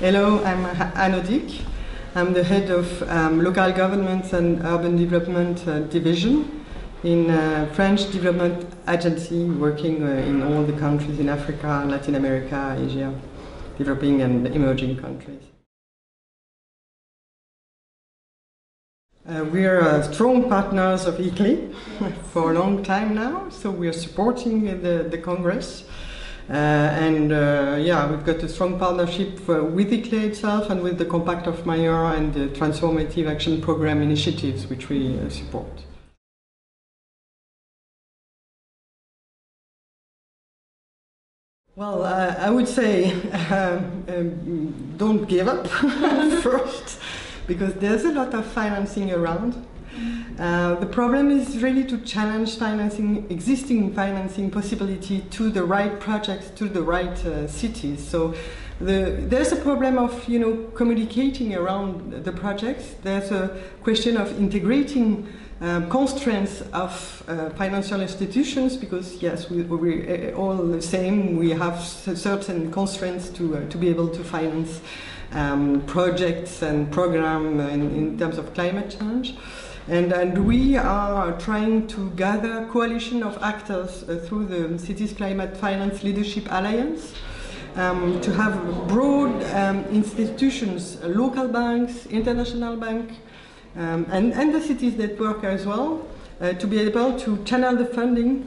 Hello, I'm Odic. I'm the head of local governments and urban development division in French development agency working in all the countries in Africa, Latin America, Asia, developing and emerging countries. We are strong partners of ICLEI for a long time now, so we are supporting the Congress. We've got a strong partnership with ICLEI itself and with the Compact of Mayors and the Transformative Action Program initiatives which we support. Well, I would say don't give up first, because there's a lot of financing around. The problem is really to challenge existing financing possibility to the right projects, to the right cities. So there's a problem of communicating around the projects. There's a question of integrating constraints of financial institutions, because yes, we're all the same. We have certain constraints to be able to finance projects and programs in terms of climate change. And we are trying to gather a coalition of actors through the Cities Climate Finance Leadership Alliance to have broad institutions, local banks, international banks, and the cities network as well, to be able to channel the funding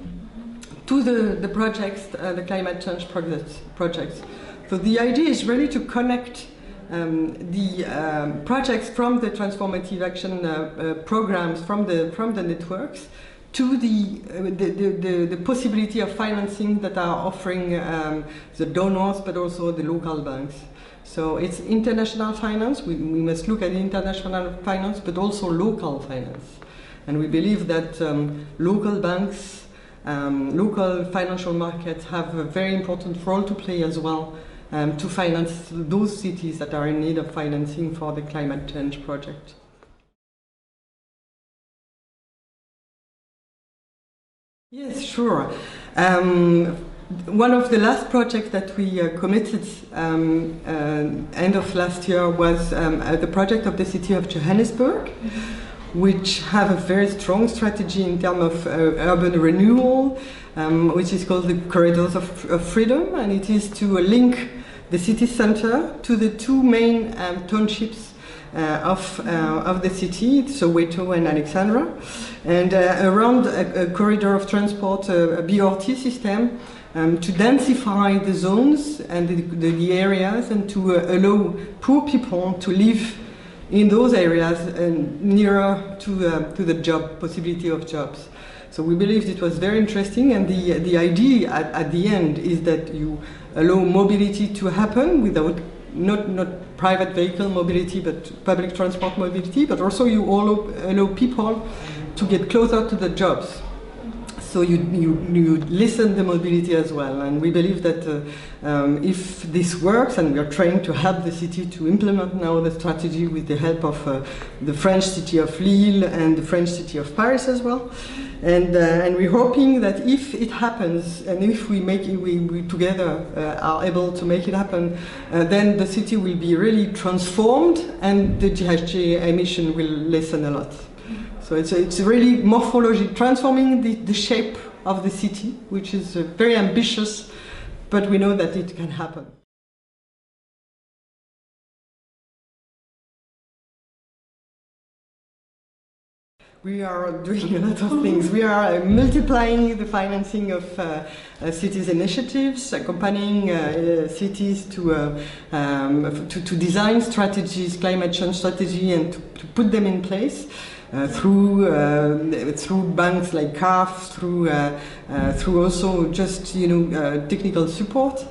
to the projects, the climate change projects. So the idea is really to connect the projects from the transformative action programs from the networks to the possibility of financing that are offering the donors, but also the local banks. So it's international finance. We must look at international finance, but also local finance. And we believe that local banks, local financial markets have a very important role to play as well, to finance those cities that are in need of financing for the climate change project. Yes, sure. One of the last projects that we committed end of last year was the project of the city of Johannesburg, which have a very strong strategy in terms of urban renewal, which is called the Corridors of Freedom, and it is to link the city center to the two main townships of the city, Soweto and Alexandra, and around a corridor of transport, a BRT system, to densify the zones and the areas, and to allow poor people to live in those areas nearer to the job possibility of jobs. So we believed it was very interesting, and the idea at the end is that you allow mobility to happen without not private vehicle mobility, but public transport mobility, but also you allow people to get closer to the jobs. So you listen the mobility as well, and we believe that if this works, and we are trying to help the city to implement now the strategy with the help of the French city of Lille and the French city of Paris as well, and we're hoping that if it happens, and if we together are able to make it happen, then the city will be really transformed, and the GHG emission will lessen a lot. So it's really morphology, transforming the shape of the city, which is very ambitious, but we know that it can happen. We are doing a lot of things. We are multiplying the financing of cities initiatives, accompanying cities to design strategies, climate change strategy, and to put them in place. Through banks like CAF, through also just technical support.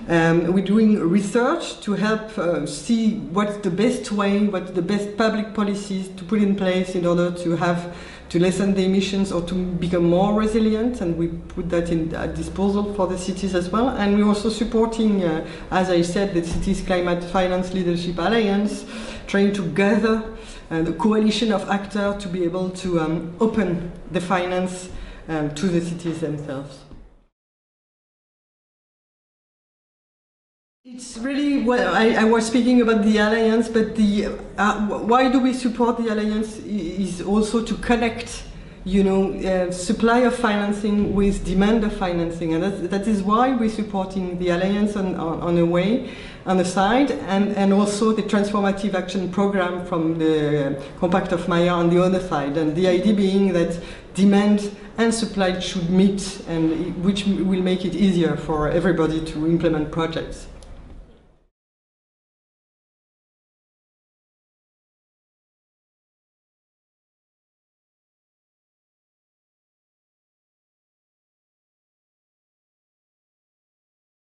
We're doing research to help see what's the best way, what's the best public policies to put in place in order to lessen the emissions or to become more resilient, and we put that at disposal for the cities as well. And we're also supporting, as I said, the Cities Climate Finance Leadership Alliance, trying to gather the coalition of actors to be able to open the finance to the cities themselves. It's really, well, I was speaking about the alliance, but why do we support the alliance is also to connect, supply of financing with demand of financing, and that is why we're supporting the alliance on the side, and also the transformative action program from the Compact of Maya on the other side, and the idea being that demand and supply should meet, and which will make it easier for everybody to implement projects.